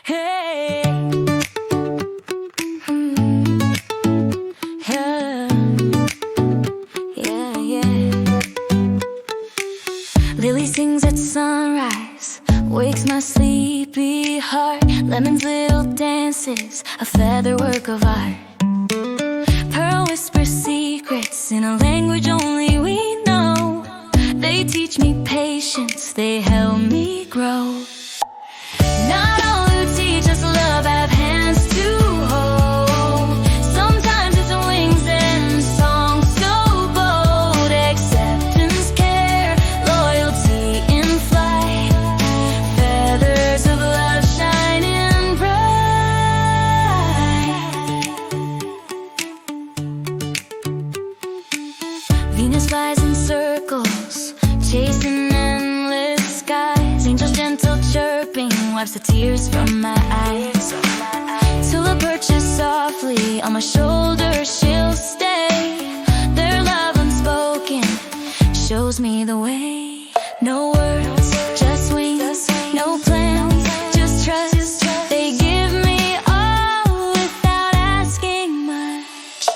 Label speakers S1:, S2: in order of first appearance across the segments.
S1: Hey. Yeah, yeah. Lily sings at sunrise, wakes my sleepy heart. Lemon's little dances, a feather work of art. Pearl whispers secrets in a language only we know. They teach me patience, they help me grow. Not all who teach us love have hands to hold. Sometimes it's wings and songs so bold. Acceptance, care, loyalty in flight. Feathers of love shining bright. Venus flies in circles, chasing endless skies. Angels gentle chirping wipes the tears from my eyes. Till perches softly on my shoulder, she'll stay. Their love unspoken shows me the way. No words, just wings, no plans, just trust. They give me all without asking much.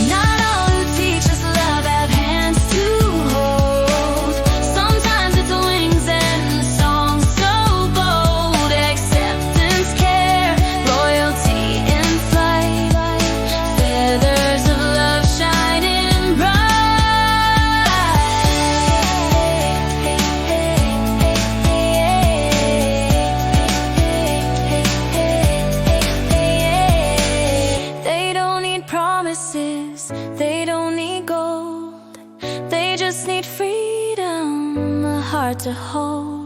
S1: Not all who teach us love have hands to hold. Sometimes it's wings and songs so bold. Acceptance, care, loyalty in flight. Feathers of love shining bright. They don't need promises, they don't need gold. They just need freedom, a heart to hold.